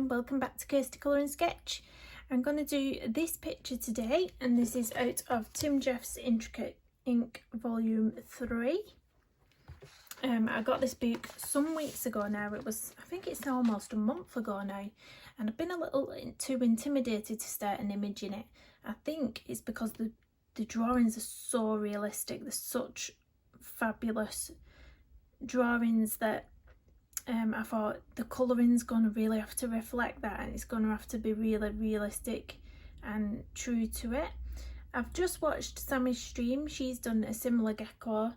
everyone, welcome back to Kirsty Colour and Sketch. I'm going to do this picture today, and this is out of Tim Jeff's Intricate Ink Volume 3. I got this book some weeks ago now. I think it's almost a month ago now, and I've been a little too intimidated to start an image in it. I think it's because the drawings are so realistic. They're such fabulous drawings that I thought the colouring's going to really have to reflect that, and it's going to have to be really realistic and true to it. I've just watched Sammy's stream. She's done a similar gecko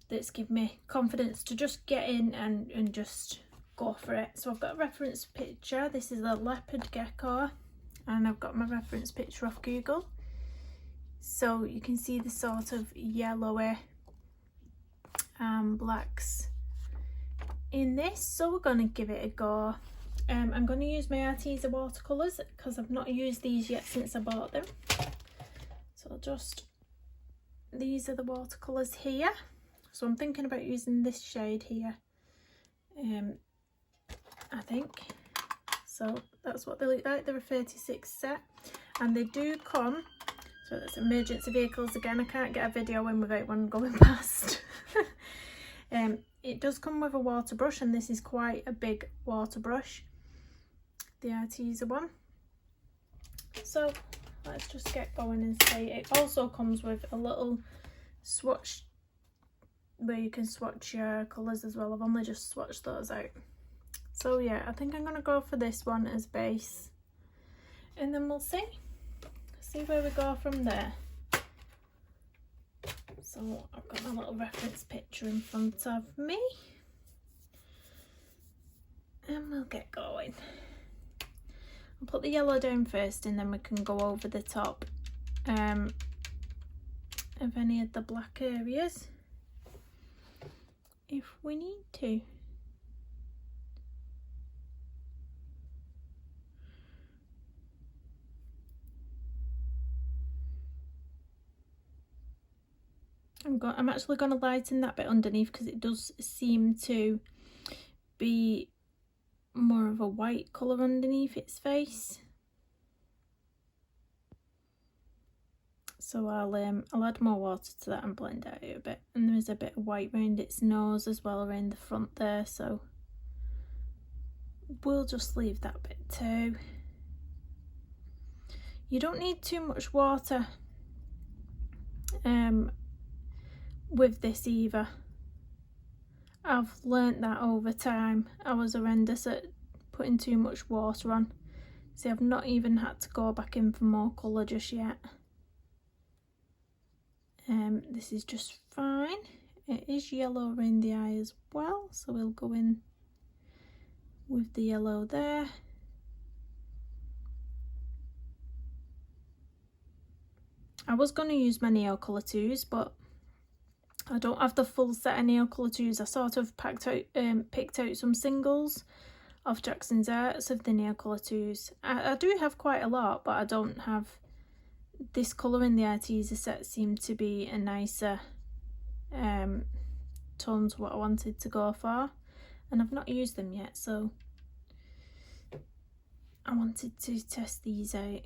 that's given me confidence to just get in and just go for it. So I've got a reference picture. This is a leopard gecko, and I've got my reference picture off Google. So you can see the sort of yellowy blacks in this, so we're going to give it a go. I'm going to use my Arteza watercolours because I've not used these yet since I bought them. So these are the watercolours here. So I'm thinking about using this shade here, I think. So that's what they look like. They're a 36 set, and they do come, so that's emergency vehicles again. I can't get a video in without one going past. It does come with a water brush, and this is quite a big water brush, the Arteza one. So let's just get going and see. It also comes with a little swatch where you can swatch your colours as well. I've only just swatched those out. So yeah, I think I'm going to go for this one as base, and then we'll see where we go from there. So I've got my little reference picture in front of me, and we'll get going. I'll put the yellow down first, and then we can go over the top of any of the black areas if we need to. I'm actually going to lighten that bit underneath because it does seem to be more of a white colour underneath its face. So I'll add more water to that and blend it out a bit. And there is a bit of white around its nose as well, around the front there, so we'll just leave that bit too. You don't need too much water with this either. I've learnt that over time. I was horrendous at putting too much water on. See, I've not even had to go back in for more colour just yet. This is just fine. It is yellow around the eye as well, so we'll go in with the yellow there. I was going to use my Neocolour 2s, but I don't have the full set of Neocolour 2s. I sort of picked out some singles off Jackson's Arts of the Neocolour 2s. I do have quite a lot, but I don't have this colour in the Arteza set. Seemed to be a nicer tone to what I wanted to go for, and I've not used them yet, so I wanted to test these out.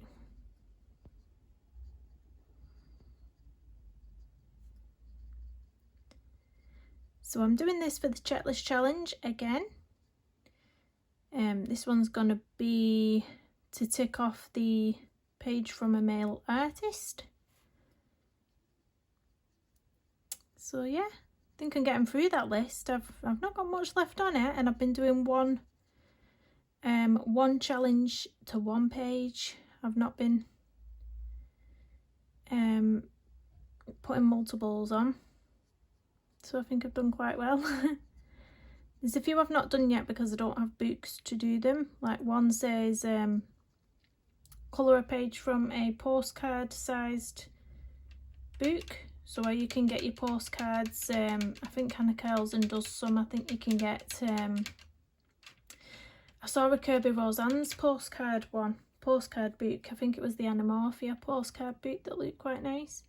So I'm doing this for the checklist challenge again. This one's going to be to tick off the page from a male artist. So yeah, I think I'm getting through that list. I've not got much left on it, and I've been doing one challenge to one page. I've not been putting multiples on. So I think I've done quite well. There's a few I've not done yet because I don't have books to do them. Like one says colour a page from a postcard sized book. So where you can get your postcards, I think Hannah Carlson does some. I think you can get, I saw a Kirby Roseanne's postcard book. I think it was the Anamorphia postcard book that looked quite nice.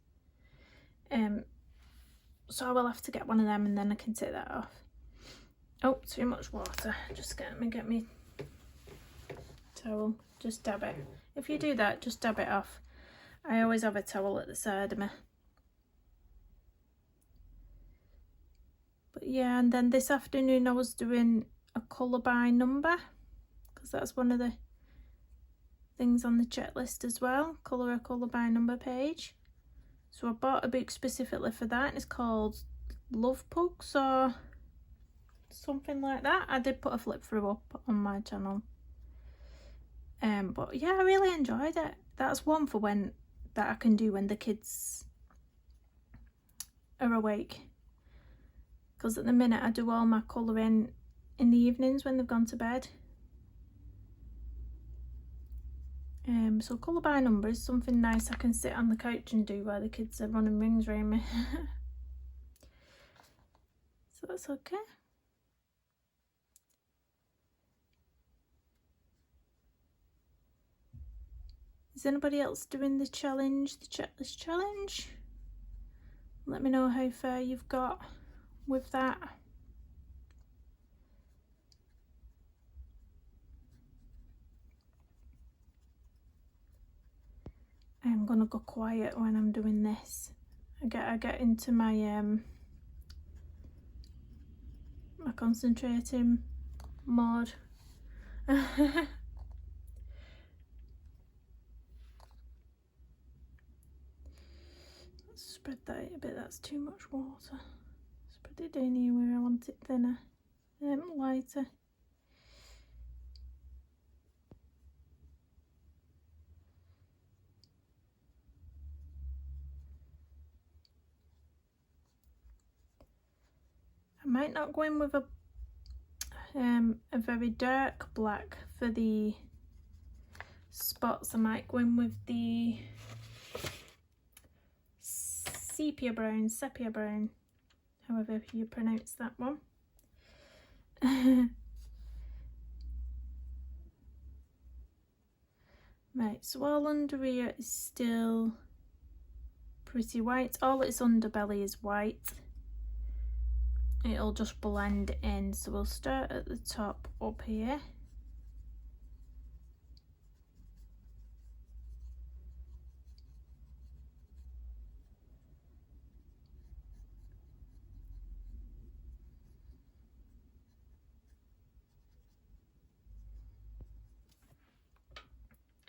So I will have to get one of them, and then I can take that off. Oh, too much water. Just get me towel, just dab it. If you do that, just dab it off. I always have a towel at the side of me. But yeah, and then this afternoon I was doing a colour by number, because that's one of the things on the checklist as well, colour a colour by number page. So I bought a book specifically for that, and it's called Love Pugs or something like that. I did put a flip through up on my channel. But yeah, I really enjoyed it. That's one for when that I can do when the kids are awake. Because at the minute I do all my colouring in the evenings when they've gone to bed. So colour by number is something nice I can sit on the couch and do while the kids are running rings around me. So that's okay. Is anybody else doing the challenge, the checklist challenge? Let me know how far you've got with that. I'm gonna go quiet when I'm doing this. I get into my my concentrating mode. Spread that out a bit, that's too much water. Spread it down here where I want it thinner, lighter. I might not go in with a very dark black for the spots. I might go in with the Sepia Brown, however you pronounce that one. Right, so all under here is still pretty white. All its underbelly is white. It'll just blend in, so we'll start at the top up here.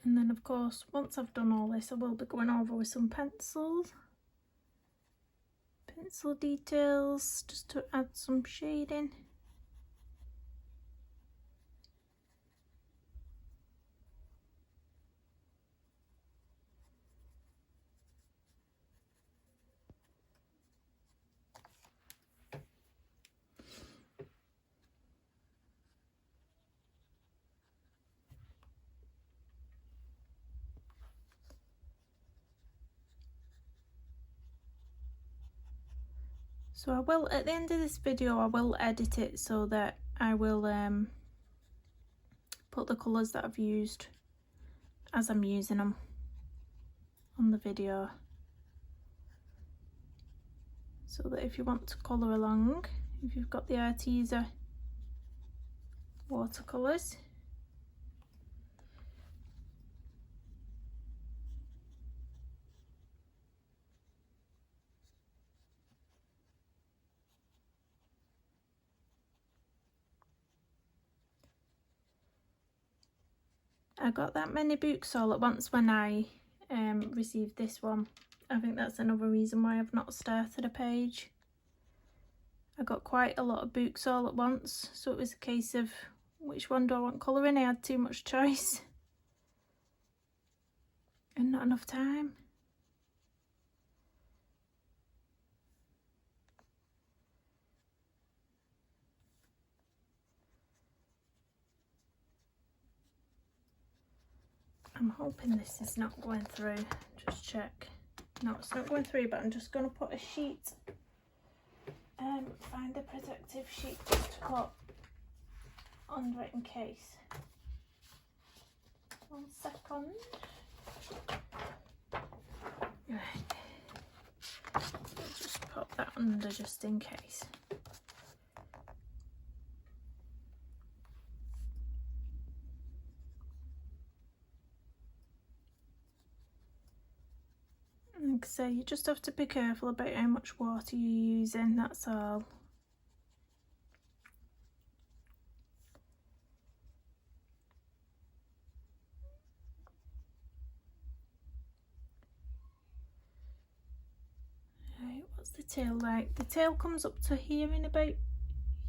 And then of course, once I've done all this, I will be going over with some pencil details, just to add some shading. So I will, at the end of this video, I will edit it so that I will put the colours that I've used as I'm using them on the video. So that if you want to colour along, if you've got the Arteza watercolours, I got that many books all at once when I received this one. I think that's another reason why I've not started a page. I got quite a lot of books all at once, so it was a case of which one do I want colouring. I had too much choice and not enough time. I'm hoping this is not going through, just check. No, it's not going through, but I'm just going to put a sheet, find a protective sheet just to put under it in case. 1 second. Right, we'll just pop that under just in case. Like I say, you just have to be careful about how much water you're using, that's all. Right, what's the tail like? The tail comes up to here in about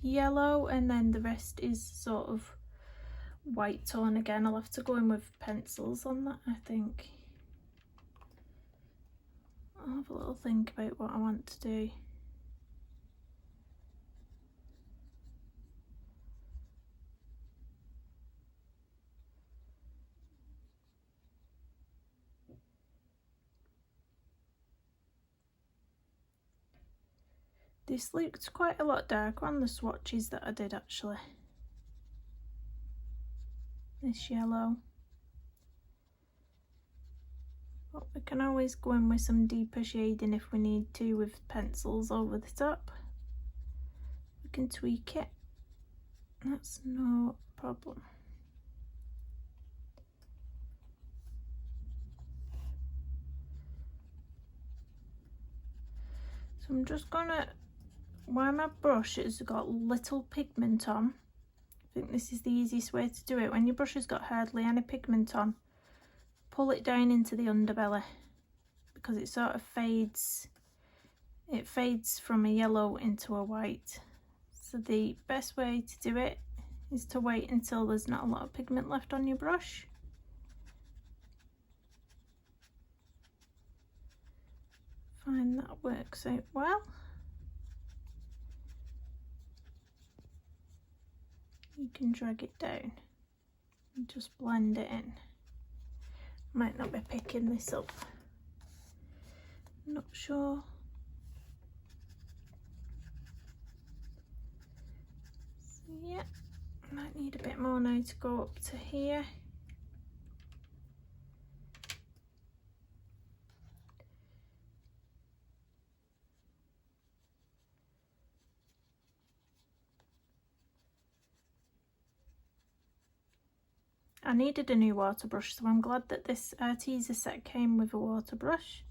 yellow, and then the rest is sort of white tone again. I'll have to go in with pencils on that, I think. I'll have a little think about what I want to do. This looked quite a lot darker on the swatches that I did actually. This yellow. But we can always go in with some deeper shading if we need to with pencils over the top. We can tweak it. That's no problem. So I'm just gonna, where my brush has got little pigment on, I think this is the easiest way to do it. When your brush has got hardly any pigment on, pull it down into the underbelly, because it sort of fades. It fades from a yellow into a white. So the best way to do it is to wait until there's not a lot of pigment left on your brush. Find that works out well. You can drag it down and just blend it in. Might not be picking this up, not sure. So yeah, might need a bit more now to go up to here. I needed a new water brush, so I'm glad that this Arteza set came with a water brush.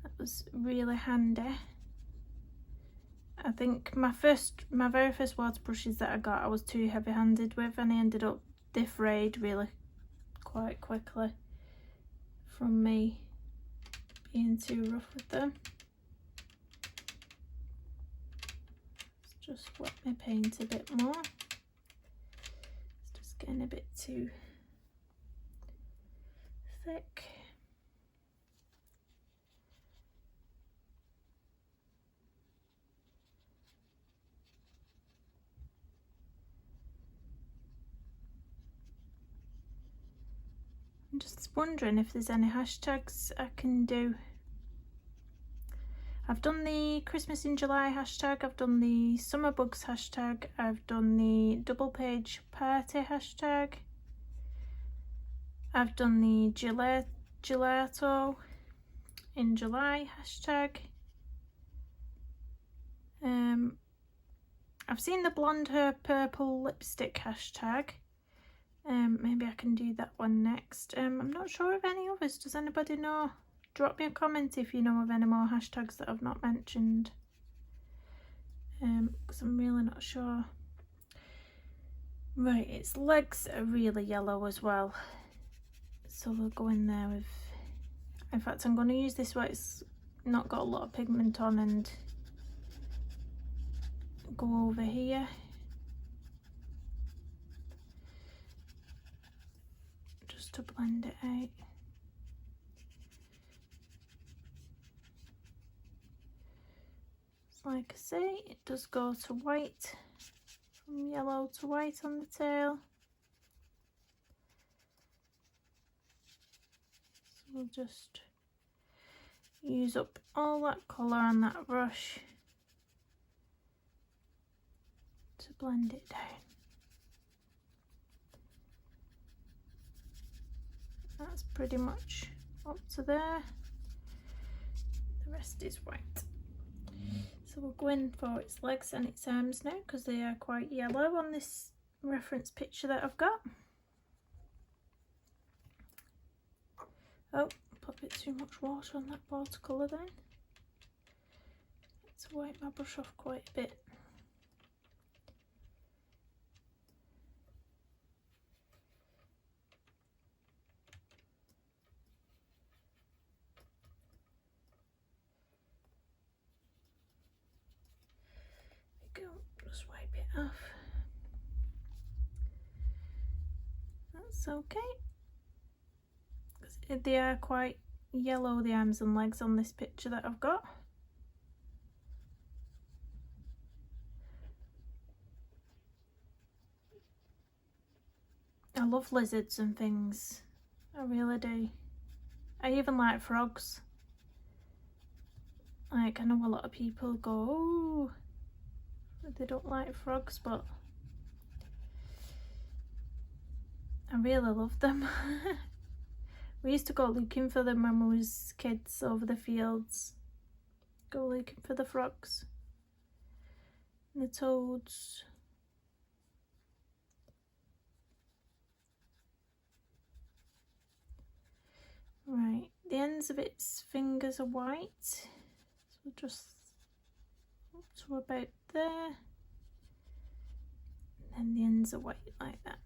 That was really handy. I think my very first water brushes that I got, I was too heavy-handed with, and I ended up defrayed really quite quickly from me being too rough with them. Let's just wet my paint a bit more. It's just getting a bit too thick. I'm just wondering if there's any hashtags I can do. I've done the Christmas in July hashtag, I've done the summer bugs hashtag, I've done the double page party hashtag, I've done the gelato in July hashtag. I've seen the blonde hair purple lipstick hashtag. Maybe I can do that one next. I'm not sure of any others. Does anybody know? Drop me a comment if you know of any more hashtags that I've not mentioned, because I'm really not sure. Right, its legs are really yellow as well, so we'll go in there with, in fact I'm going to use this where it's not got a lot of pigment on and go over here. Just to blend it out. Like I say, it does go to white, from yellow to white on the tail. So we'll just use up all that colour on that brush to blend it down. That's pretty much up to there. The rest is white. So we'll go in for its legs and its arms now, because they are quite yellow on this reference picture that I've got. Oh, got a bit too much water on that watercolour then. Let's wipe my brush off quite a bit. There we go, just wipe it off. That's okay. They are quite yellow, the arms and legs on this picture that I've got. I love lizards and things, I really do. I even like frogs. Like, I know a lot of people go, oh, they don't like frogs, but I really love them. We used to go looking for them when we was kids over the fields. Go looking for the frogs and the toads. Right, the ends of its fingers are white, so just up to about there, and then the ends are white like that.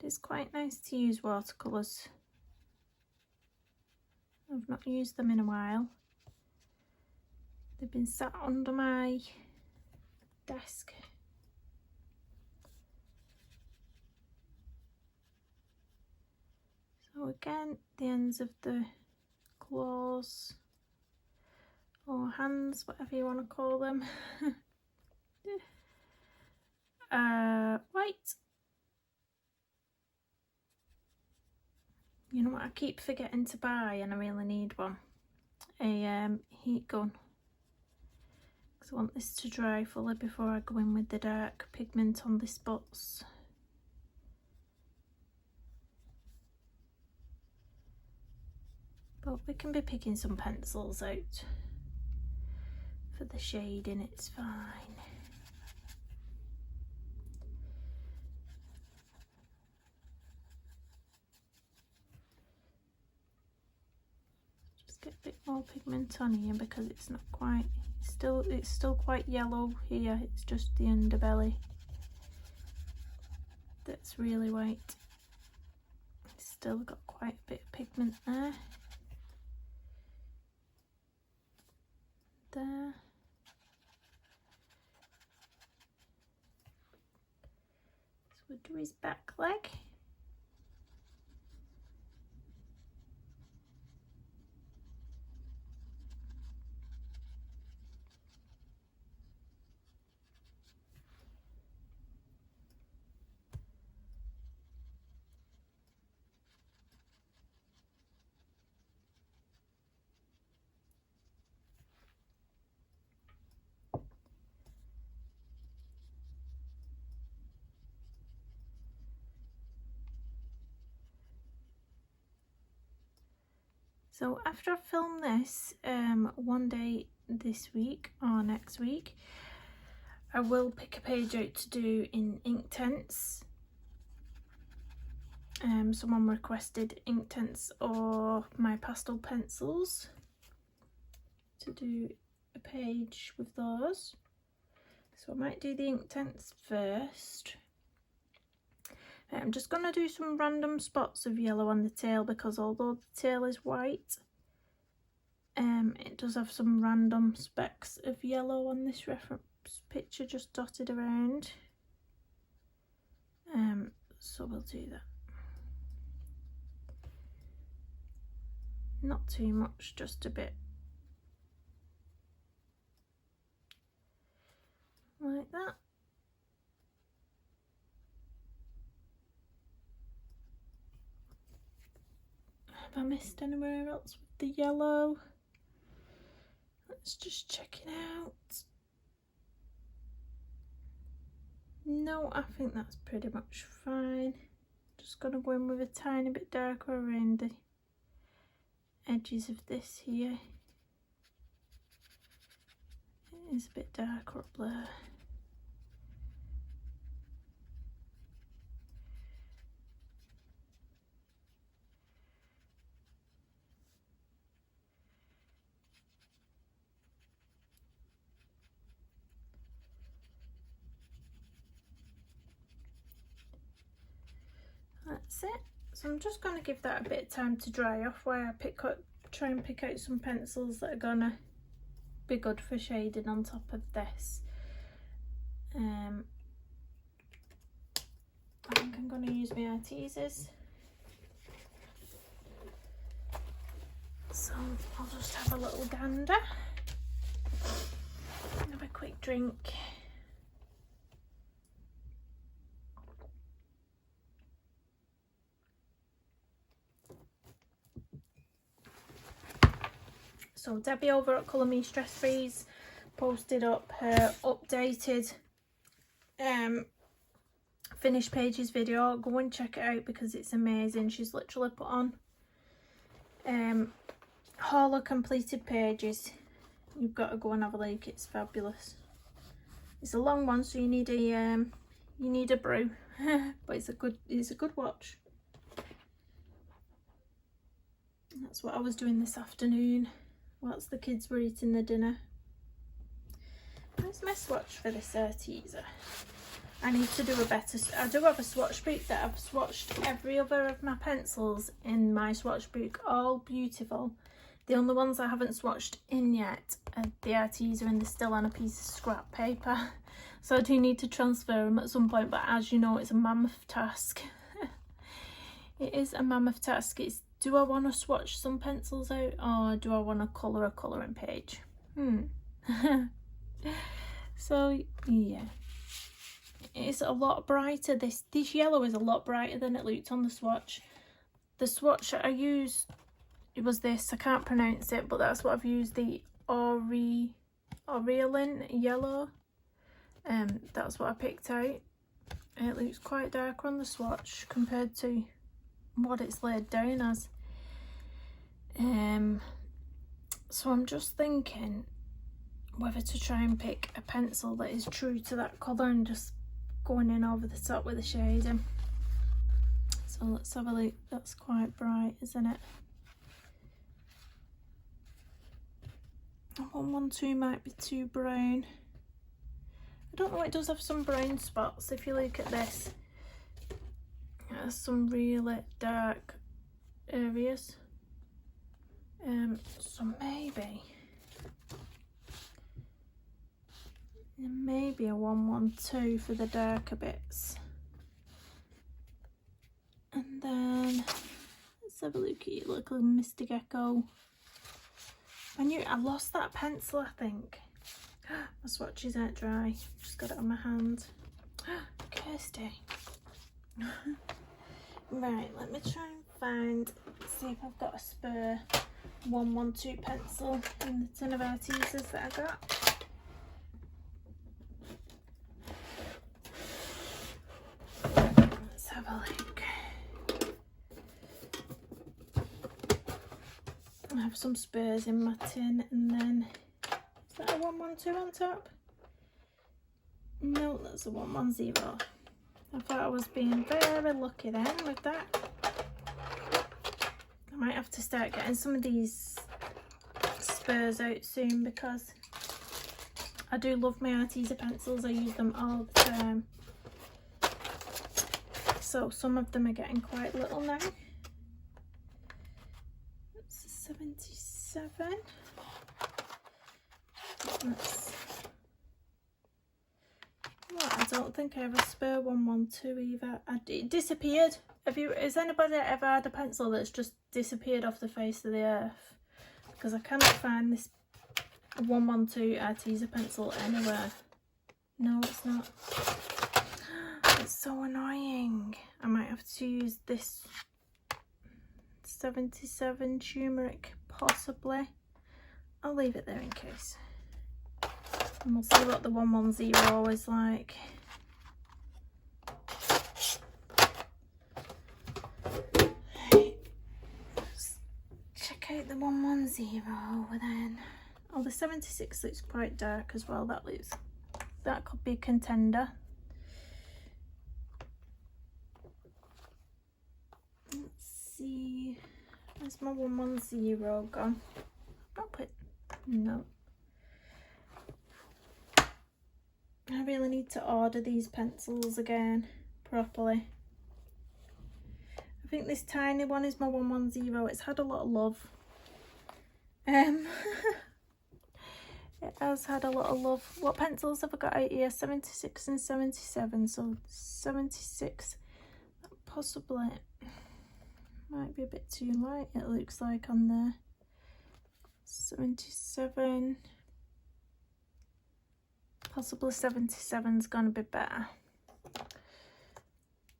It's quite nice to use watercolours. I've not used them in a while. They've been sat under my desk. So again, the ends of the claws or hands, whatever you want to call them, white. You know what I keep forgetting to buy, and I really need one? A heat gun. Because I want this to dry fully before I go in with the dark pigment on the spots. But we can be picking some pencils out for the shading, it's fine. Just get a bit more pigment on here because it's not quite, it's still quite yellow here, it's just the underbelly that's really white. It's still got quite a bit of pigment there. There. So we'll do his back leg. So after I film this, one day this week or next week, I will pick a page out to do in Inktense. Someone requested Inktense or my pastel pencils to do a page with those. So I might do the Inktense first. I'm just going to do some random spots of yellow on the tail because although the tail is white, it does have some random specks of yellow on this reference picture just dotted around. So we'll do that. Not too much, just a bit. Like that. Have I missed anywhere else with the yellow? Let's just check it out. No, I think that's pretty much fine. Just gonna go in with a tiny bit darker around the edges of this here. It is a bit darker up there. That's it. So I'm just going to give that a bit of time to dry off while I try and pick out some pencils that are going to be good for shading on top of this. I think I'm going to use my Artezas. So I'll just have a little gander. Have a quick drink. So Debbie over at Colour Me Stress Freeze posted up her updated finished pages video. Go and check it out because it's amazing. She's literally put on all her completed pages. You've got to go and have a look. It's fabulous. It's a long one, so you need a brew, but it's a good watch. That's what I was doing this afternoon whilst the kids were eating their dinner. Where's my swatch for this Arteza? I need to do a better. I do have a swatch book that I've swatched every other of my pencils in my swatch book, all beautiful. The only ones I haven't swatched in yet are the Arteza, and they're still on a piece of scrap paper. So I do need to transfer them at some point, but as you know, it's a mammoth task. It is a mammoth task. It's, do I want to swatch some pencils out, or do I want to colour a colouring page? So yeah, it's a lot brighter. This yellow is a lot brighter than it looked on the swatch. The swatch I used, it was this, I can't pronounce it, but that's what I've used, the Aureolin yellow. That's what I picked out. And it looks quite darker on the swatch compared to what it's laid down as. So I'm just thinking whether to try and pick a pencil that is true to that colour and just going in over the top with the shading. So let's have a look. That's quite bright, isn't it? 112 might be too brown. I don't know, it does have some brown spots. If you look at this, it has some really dark areas. So maybe a 112 for the darker bits. And then let's have a look at your little Mr. Gecko. I lost that pencil, I think. My swatches aren't dry. Just got it on my hand. Kirsty. Right, let me try and find, see if I've got a spare 112 pencil in the tin of Artezas that I got. Let's have a look. I have some spares in my tin, and then is that a 112 on top? No, that's a 110. I thought I was being very lucky then with that. I might have to start getting some of these spares out soon because I do love my Arteza pencils. I use them all the time. So some of them are getting quite little now. That's a 77. That's, well, I don't think I have a spare 112 either. It disappeared. Has anybody ever had a pencil that's just disappeared off the face of the earth? Because I cannot find this 112 Arteza pencil anywhere. No, it's not. It's so annoying. I might have to use this 77 turmeric, possibly. I'll leave it there in case. And we'll see what the 110 is like. Let's check out the 110 then. Oh, the 76 looks quite dark as well. That could be a contender. Let's see. Where's my 110 gone? Drop it. No. I really need to order these pencils again properly. I think this tiny one is my 110. It's had a lot of love. It has had a lot of love. What pencils have I got out here? 76 and 77. So 76, that possibly might be a bit too light, it looks like on there. 77. Possibly 77's gonna be better.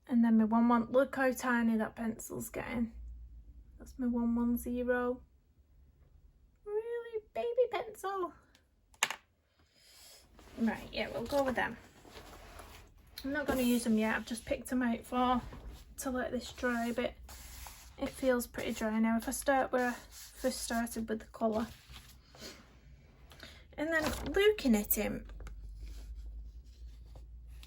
And then my 110, look how tiny that pencil's getting. That's my 110. Really baby pencil. Right, yeah, we'll go with them. I'm not going to use them yet. I've just picked them out to let this dry a bit. It feels pretty dry now. If I start where I first started with the colour. And then looking at him,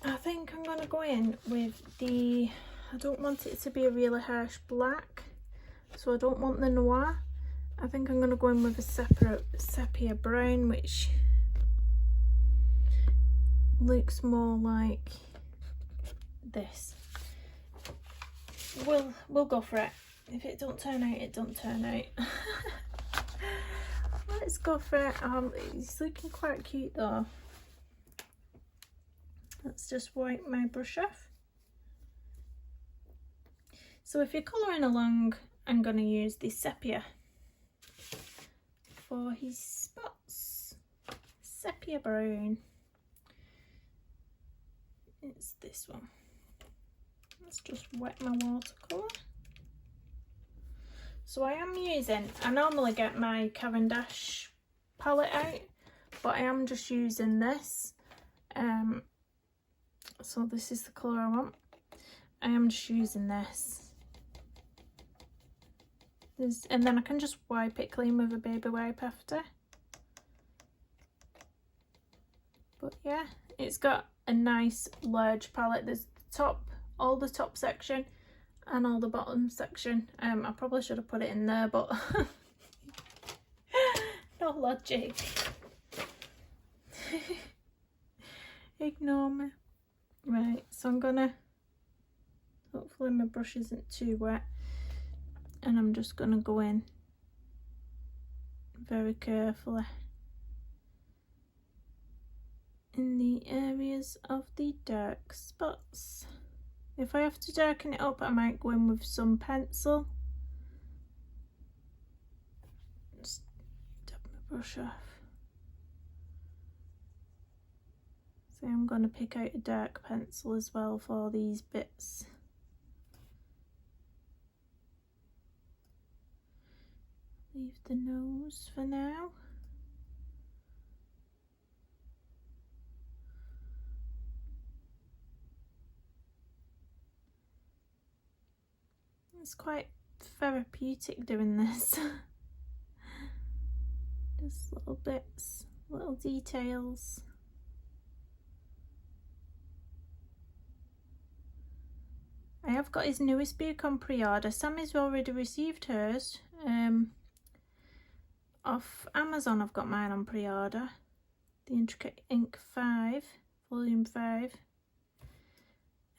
I think I'm going to go in with the, I don't want it to be a really harsh black, so I don't want the noir. I think I'm going to go in with a sepia brown, which looks more like this. We'll go for it. If it don't turn out, it don't turn out. Let's go for it. It's looking quite cute though. Let's just wipe my brush off. So if you're colouring along, I'm going to use the sepia for his spots. Sepia Brown. It's this one. Let's just wet my watercolour. So I normally get my Cavendish palette out, but I am just using this. So this is the colour I want. I am just using this. And then I can just wipe it clean with a baby wipe after. But yeah, it's got a nice large palette. There's all the top section and all the bottom section. I probably should have put it in there, but no logic. Ignore me. Right, so I'm gonna, hopefully my brush isn't too wet, and I'm just gonna go in very carefully in the areas of the dark spots. If I have to darken it up, I might go in with some pencil. Just tap my brush off. So I'm going to pick out a dark pencil as well for these bits. Leave the nose for now. It's quite therapeutic doing this. Just little bits, little details. I have got his newest book on pre-order. Sammy's already received hers. Off Amazon I've got mine on pre-order. The Intricate Ink 5, volume 5.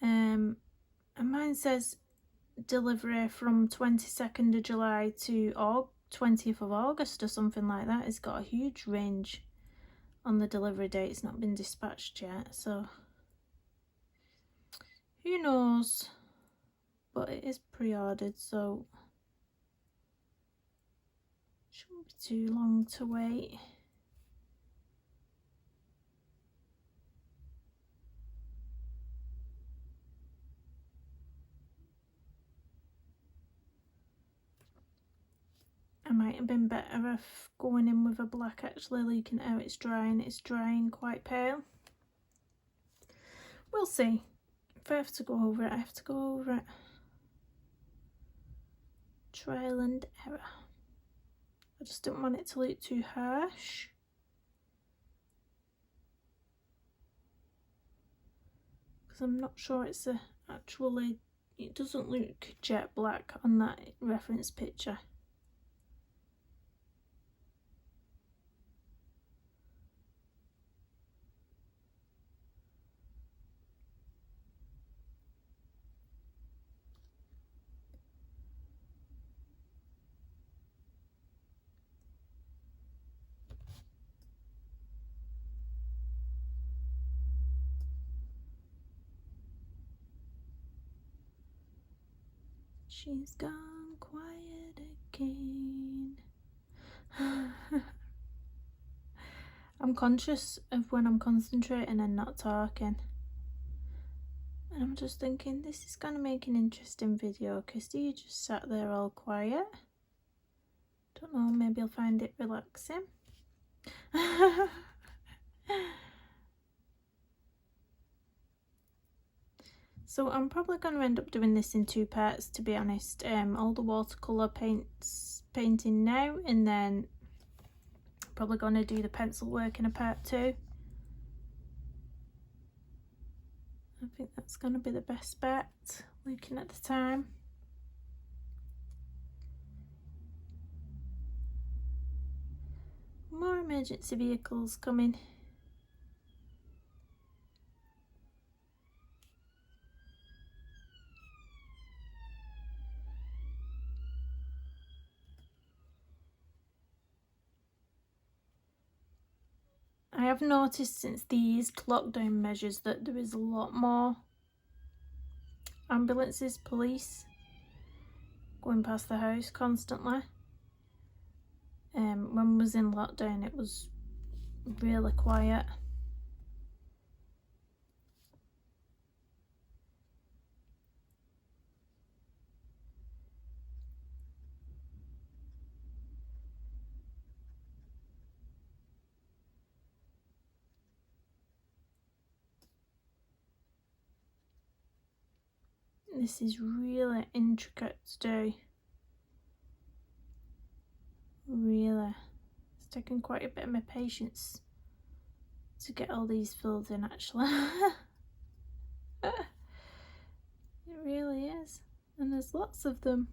And mine says delivery from 22nd of July to 20th of August or something like that. It's got a huge range on the delivery date. It's not been dispatched yet, so who knows. But it is pre-ordered, so shouldn't be too long to wait. I might have been better off going in with a black. Actually, looking at how it's drying, it's drying quite pale. We'll see. If I have to go over it, I have to go over it. Trial and error. I just don't want it to look too harsh. Because I'm not sure it's actually, it doesn't look jet black on that reference picture. She's gone quiet again. I'm conscious of when I'm concentrating and not talking. And I'm just thinking, this is going to make an interesting video. Kirsty, you just sat there all quiet. Don't know, maybe you'll find it relaxing. So I'm probably going to end up doing this in 2 parts, to be honest. All the watercolour painting now, and then probably going to do the pencil work in a part 2. I think that's going to be the best bet, looking at the time. More emergency vehicles coming. I have noticed since the eased lockdown measures that there is a lot more ambulances, police going past the house constantly. When I was in lockdown, it was really quiet. This is really intricate to do. Really. It's taken quite a bit of my patience to get all these filled in, actually. It really is. And there's lots of them.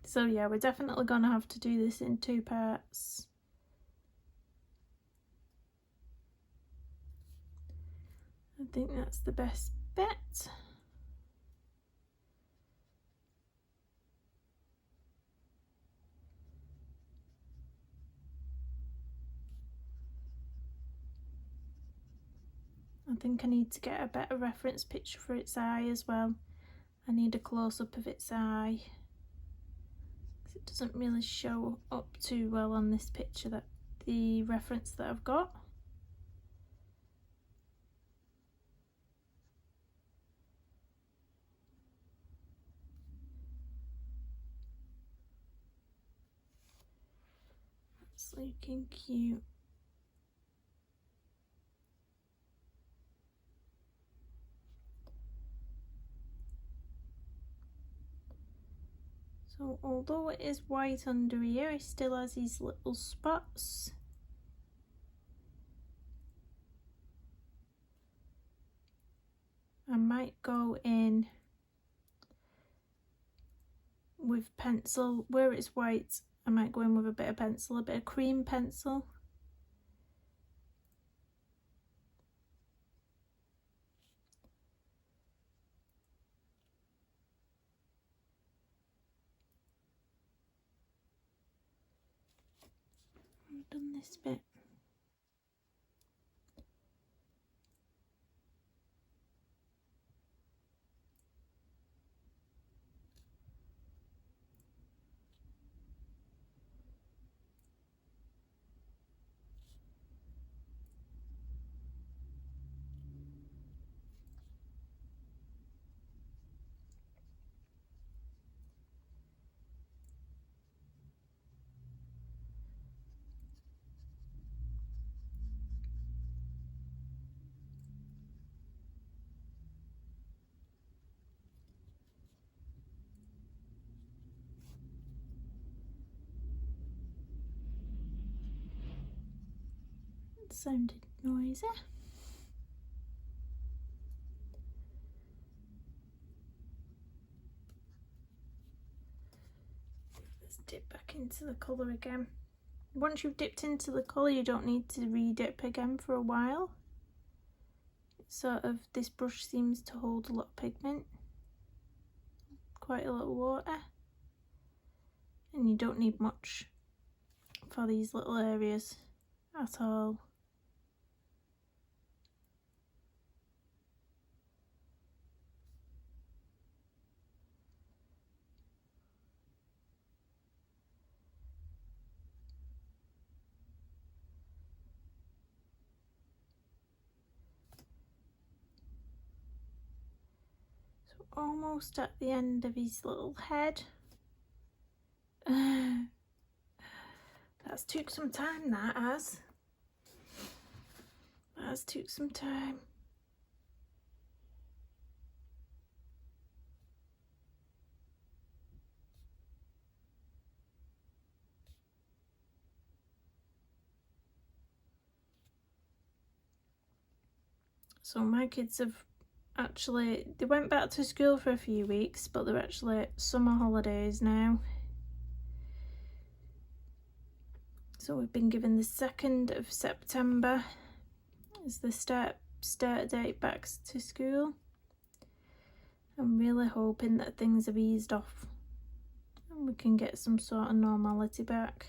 So yeah, we're definitely going to have to do this in 2 parts. I think that's the best bet. I think I need to get a better reference picture for its eye as well. I need a close-up of its eye. It doesn't really show up too well on this picture, that the reference that I've got. It's looking cute. So although it is white under here, it still has these little spots. I might go in with pencil. Where it's white, I might go in with a bit of pencil, a bit of cream pencil. I've done this bit. That sounded noisy. Let's dip back into the colour again. Once you've dipped into the colour, you don't need to re-dip again for a while. Sort of, this brush seems to hold a lot of pigment, quite a lot of water, and you don't need much for these little areas at all. Almost at the end of his little head. That's took some time, that has. That's took some time. So my kids have actually, they went back to school for a few weeks, but they're actually at summer holidays now. So we've been given the 2nd of September as the start date back to school. I'm really hoping that things have eased off and we can get some sort of normality back.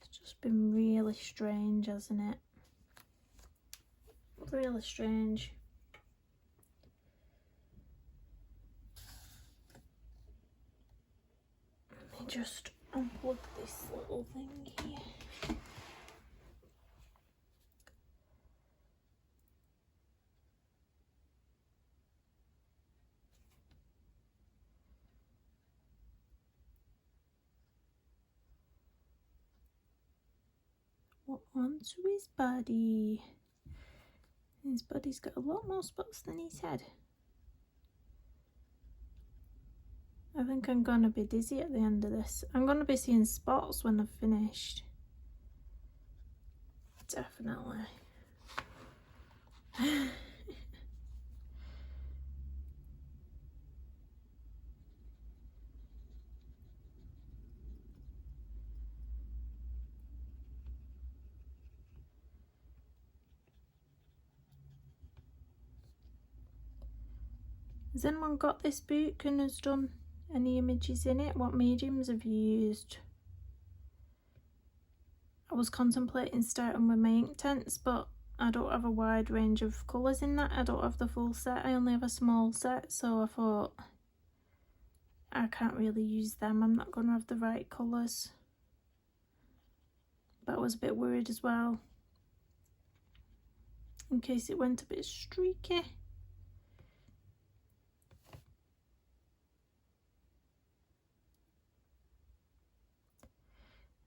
It's just been really strange, hasn't it? Really strange. Let me just unplug this little thing here. What onto his body? His body's got a lot more spots than his head. I think I'm gonna be dizzy at the end of this. I'm gonna be seeing spots when I've finished. Definitely. Has anyone got this book and has done any images in it? What mediums have you used? I was contemplating starting with my Inktense, but I don't have a wide range of colours in that. I don't have the full set, I only have a small set, so I thought I can't really use them. I'm not going to have the right colours. But I was a bit worried as well, in case it went a bit streaky.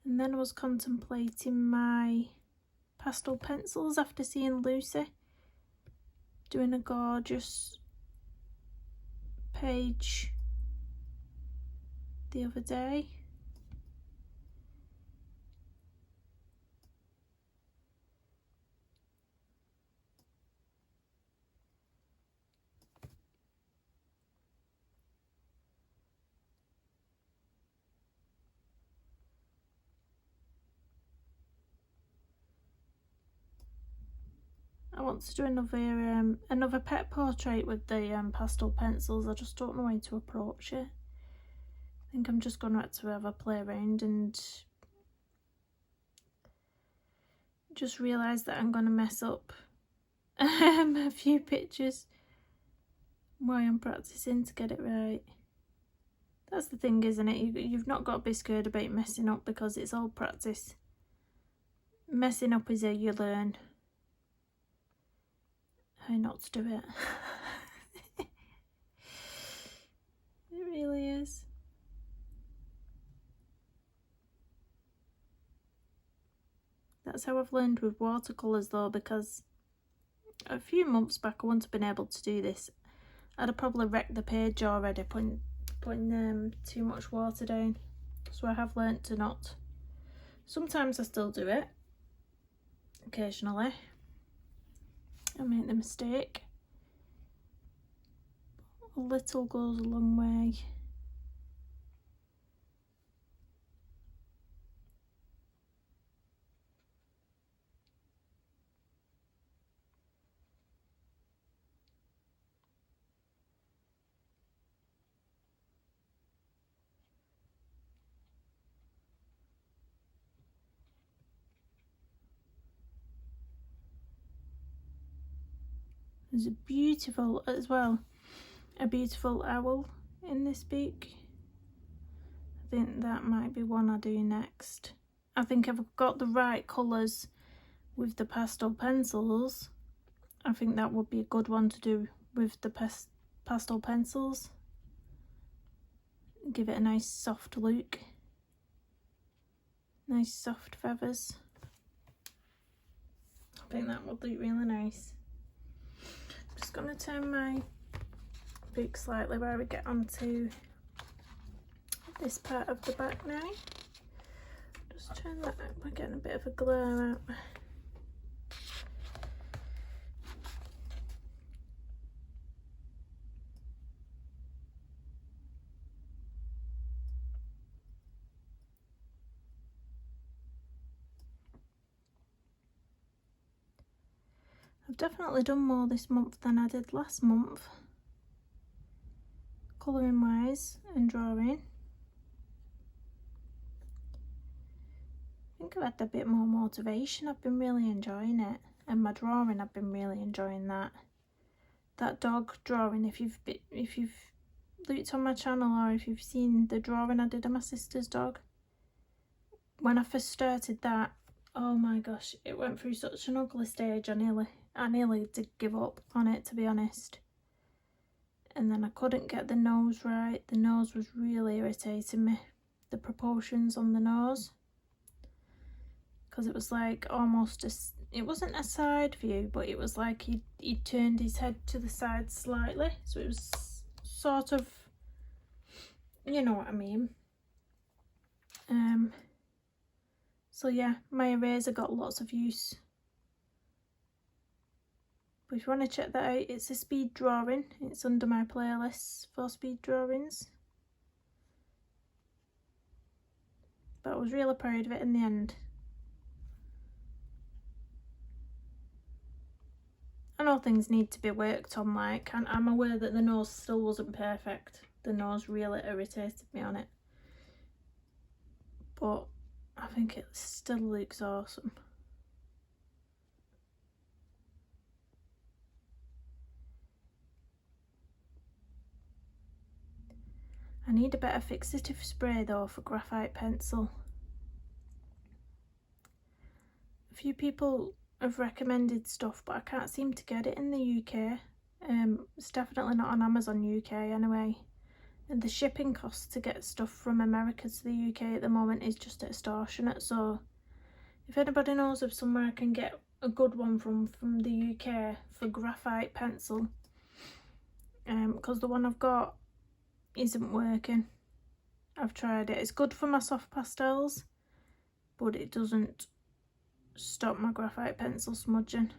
And then I was contemplating my pastel pencils after seeing Lucy doing a gorgeous page the other day. I want to do another pet portrait with the pastel pencils. I just don't know how to approach it. I think I'm just going to have a play around and just realise that I'm going to mess up a few pictures while I'm practising to get it right. That's the thing, isn't it? You've not got to be scared about messing up because it's all practice. Messing up is how you learn how not to do it. It really is. That's how I've learned with watercolours though, because a few months back I wouldn't have been able to do this. I'd have probably wrecked the page already putting too much water down. So I have learnt to not. Sometimes I still do it, occasionally. I make the mistake. A little goes a long way. There's a beautiful, as well, a beautiful owl in this book. I think that might be one I do next. I think if I've got the right colours with the pastel pencils, I think that would be a good one to do with the pastel pencils. Give it a nice soft look. Nice soft feathers. I think that will look really nice. Just going to turn my book slightly where we get onto this part of the back now. Just turn that up, we're getting a bit of a glare out. I've definitely done more this month than I did last month, colouring wise and drawing. I think I've had a bit more motivation. I've been really enjoying it, and my drawing, I've been really enjoying that. That dog drawing, if you've looked on my channel or if you've seen the drawing I did of my sister's dog, when I first started that, oh my gosh, it went through such an ugly stage. I nearly did give up on it, to be honest. And then I couldn't get the nose right. The nose was really irritating me, the proportions on the nose, because it was like almost it wasn't a side view, but it was like he turned his head to the side slightly, so it was sort of, you know what I mean. So yeah, my eraser got lots of use. But if you want to check that out, it's a speed drawing. It's under my playlists for speed drawings. But I was really proud of it in the end. I know things need to be worked on, like, and I'm aware that the nose still wasn't perfect. The nose really irritated me on it. But I think it still looks awesome. I need a better fixative spray though for graphite pencil. A few people have recommended stuff, but I can't seem to get it in the UK. It's definitely not on Amazon UK anyway. And the shipping cost to get stuff from America to the UK at the moment is just extortionate. So if anybody knows of somewhere I can get a good one from the UK for graphite pencil, because the one I've got isn't working. I've tried it. It's good for my soft pastels, but it doesn't stop my graphite pencil smudging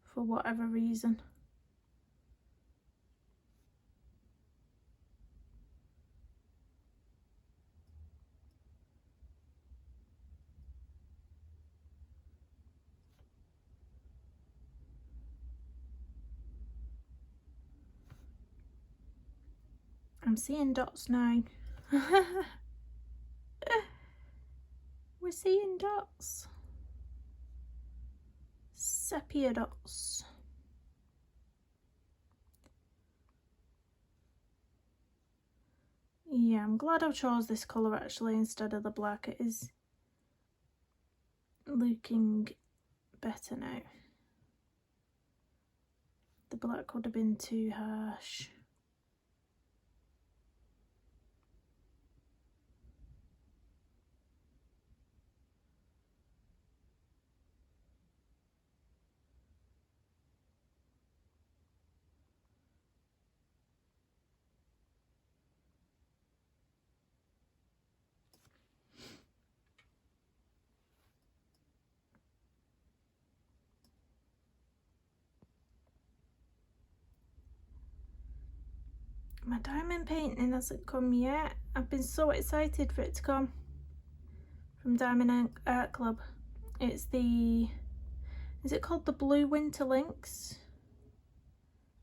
for whatever reason. I'm seeing dots now. We're seeing dots. Sepia dots. Yeah, I'm glad I chose this colour actually instead of the black. It is looking better now. The black would have been too harsh. my diamond painting hasn't come yet. I've been so excited for it to come from Diamond Art Club. It's the, is it called the Blue Winter Lynx?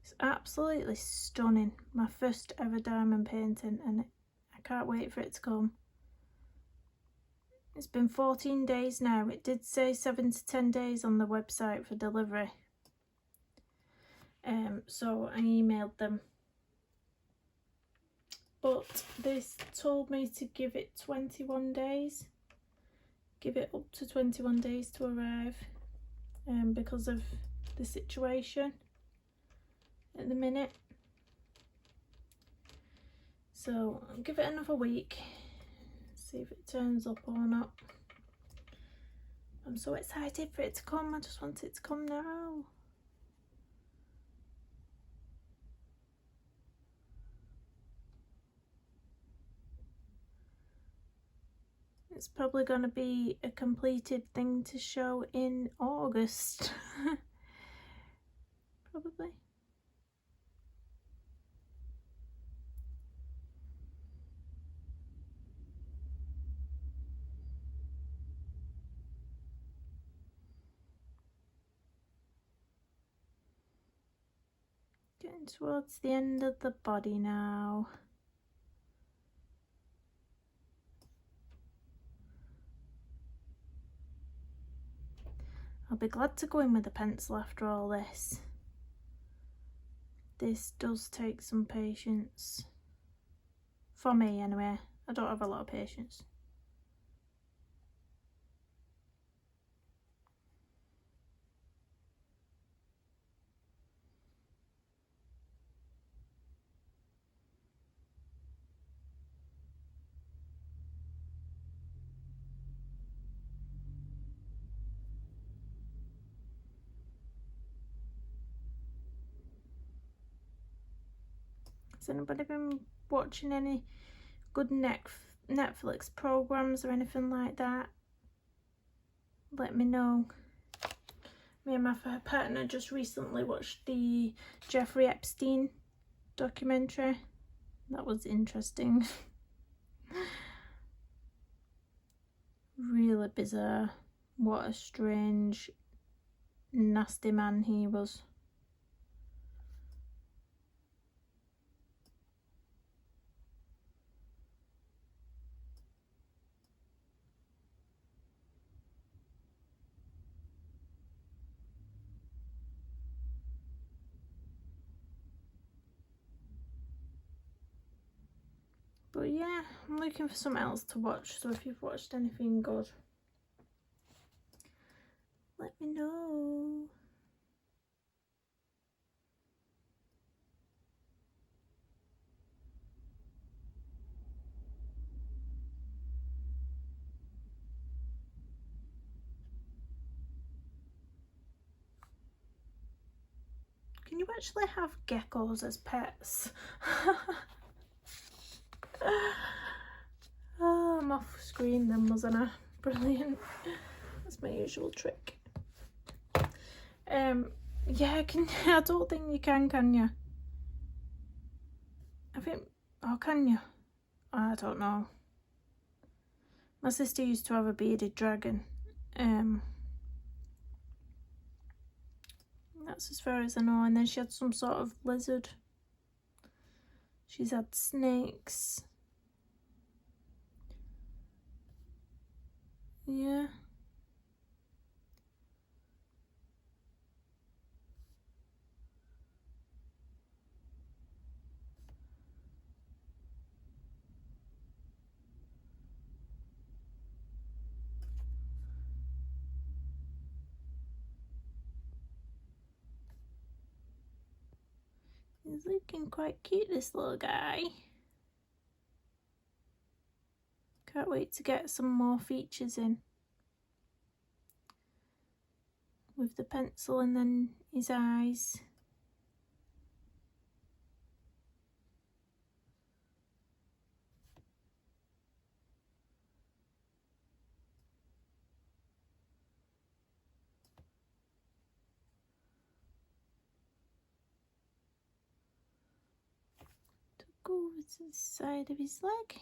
It's absolutely stunning. My first ever diamond painting, and I can't wait for it to come. It's been 14 days now. It did say 7 to 10 days on the website for delivery. So I emailed them. But they told me to give it 21 days. Give it up to 21 days to arrive. Because of the situation at the minute. So I'll give it another week. See if it turns up or not. I'm so excited for it to come. I just want it to come now. It's probably going to be a completed thing to show in August. Probably. Getting towards the end of the body now. I'll be glad to go in with a pencil after all this. This does take some patience. For me anyway. I don't have a lot of patience. Has anybody been watching any good Netflix programs or anything like that? Let me know. Me and my partner just recently watched the Jeffrey Epstein documentary. That was interesting. Really bizarre. What a strange, nasty man he was. But yeah, I'm looking for something else to watch, so if you've watched anything good, let me know. Can you actually have geckos as pets? Oh, I'm off screen then, wasn't I? Brilliant. That's my usual trick. Yeah, I don't think you can you? I think, oh, can you? I don't know. My sister used to have a bearded dragon. That's as far as I know. And then she had some sort of lizard. She's had snakes. Yeah. He's looking quite cute, this little guy. Can't wait to get some more features in. With the pencil and then his eyes. go over to the side of his leg.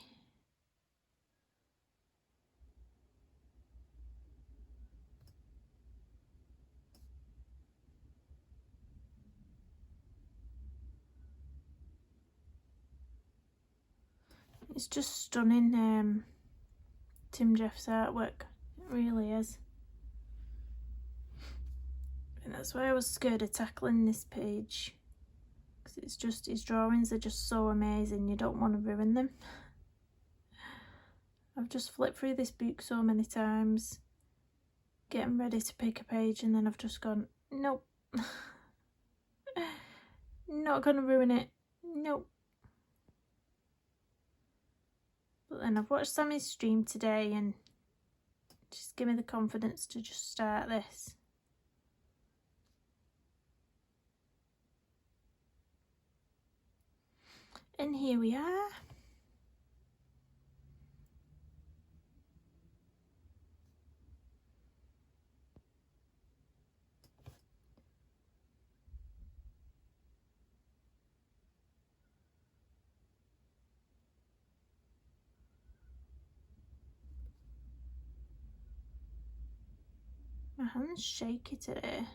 It's just stunning, Tim Jeff's artwork. It really is. And that's why I was scared of tackling this page. Because it's just, his drawings are just so amazing, you don't want to ruin them. I've just flipped through this book so many times, getting ready to pick a page, and then I've just gone, nope. Not gonna ruin it. Nope. But then I've watched Sammy's stream today and just give me the confidence to just start this. And here we are. My hand's shaky today.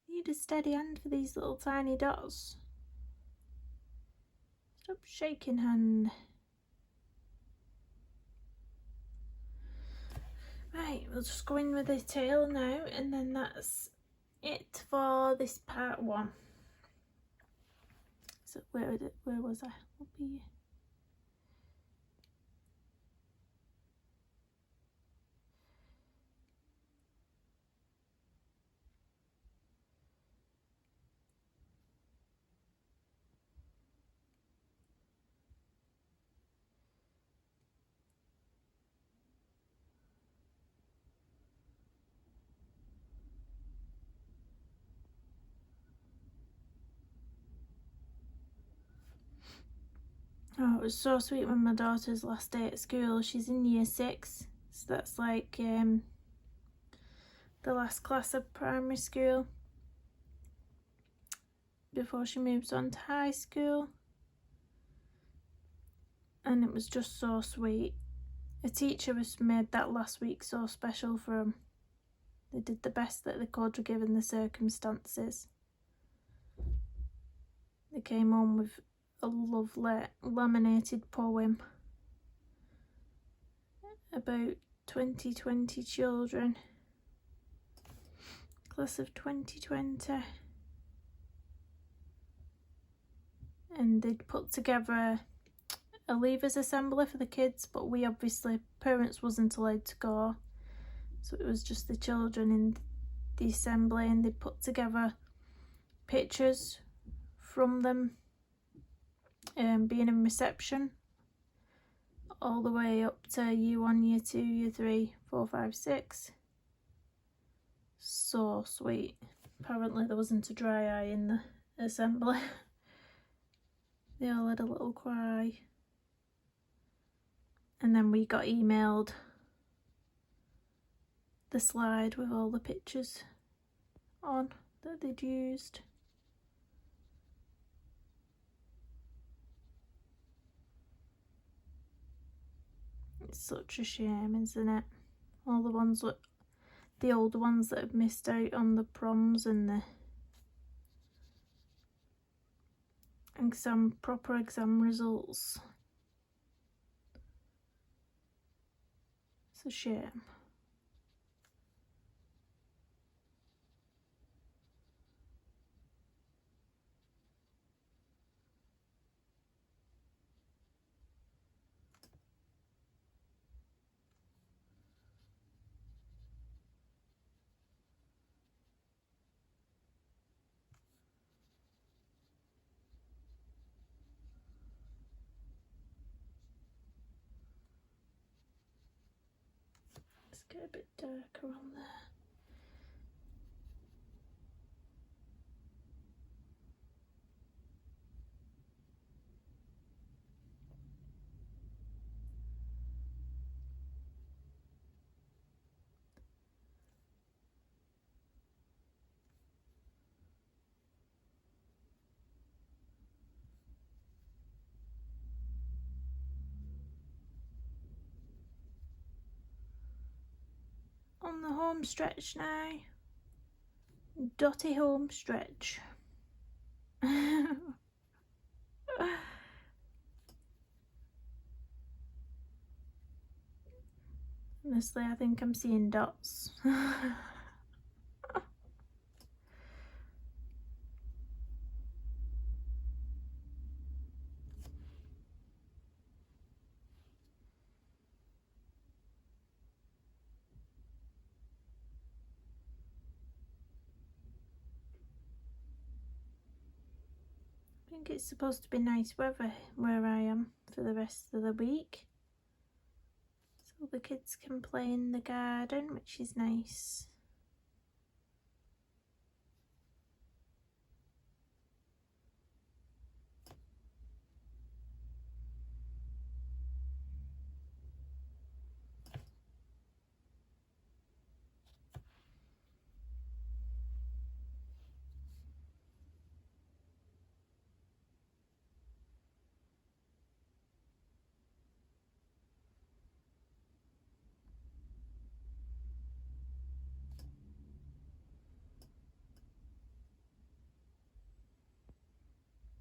Need a steady hand for these little tiny dots. Stop shaking, hand. Right, we'll just go in with the tail now, and then that's it for this part one. So where was I? Up here. Oh, it was so sweet when my daughter's last day at school. She's in year 6, so that's like the last class of primary school before she moves on to high school. And it was just so sweet. A teacher was made that last week so special for them. They did the best that they could given the circumstances. They came home with a lovely laminated poem about 2020 children, class of 2020, and they'd put together a leavers assembly for the kids, but we obviously, parents wasn't allowed to go, so it was just the children in the assembly, and they'd put together pictures from them being in reception all the way up to year 1, year 2, year 3, 4, 5, 6. So sweet. Apparently there wasn't a dry eye in the assembly. They all had a little cry. And then we got emailed the slide with all the pictures on that they'd used. It's such a shame, isn't it? All the ones that, the older ones that have missed out on the proms and the proper exam results. It's a shame. Let's get a bit darker on there. on the home stretch now. Dotty home stretch. Honestly, I think I'm seeing dots. I think it's supposed to be nice weather where I am for the rest of the week. So the kids can play in the garden, which is nice.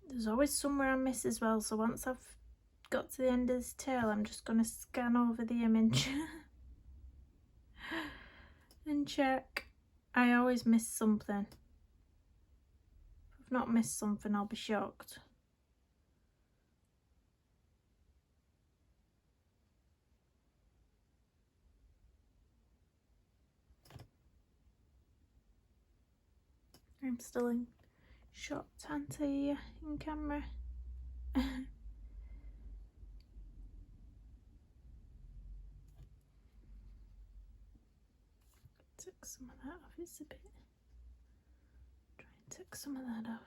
There's always somewhere I miss as well, so once I've got to the end of this tail, I'm just going to scan over the image and check. I always miss something. If I've not missed something, I'll be shocked. I'm still in shot here in camera. Take some of that off, it's a bit. Try and take some of that off.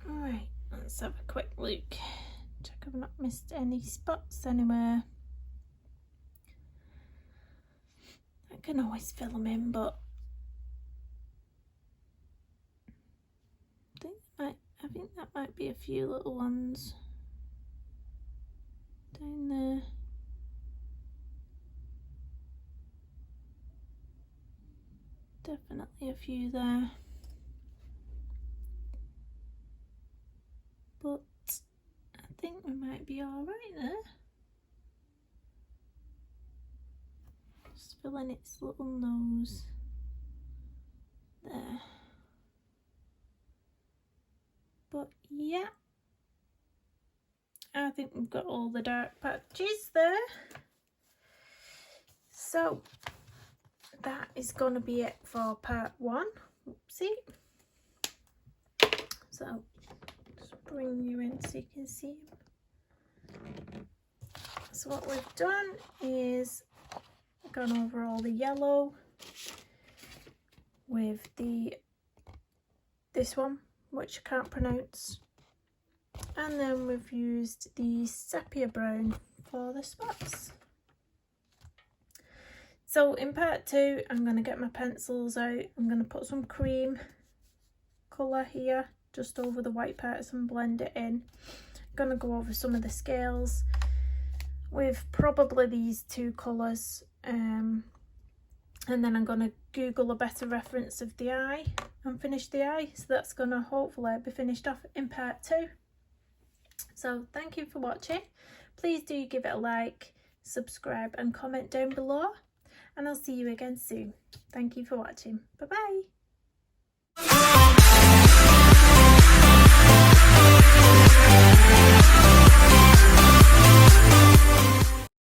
Alright, let's have a quick look. Check I've not missed any spots anywhere. I can always fill them in, but I think that might be a few little ones down there. Definitely a few there. But I think we might be all right there. Just filling its little nose there. But yeah, I think we've got all the dark patches there. So that is going to be it for part 1. Oopsie. So just bring you in so you can see them. So what we've done is gone over all the yellow with this one, which I can't pronounce, and then we've used the Sepia Brown for the spots. So in part 2, I'm going to get my pencils out. I'm going to put some cream colour here just over the white parts and blend it in. I'm going to go over some of the scales with probably these 2 colours, and then I'm going to Google a better reference of the eye and finish the eye. So that's going to hopefully be finished off in part 2. So thank you for watching. Please do give it a like, subscribe and comment down below, and I'll see you again soon. Thank you for watching. Bye bye.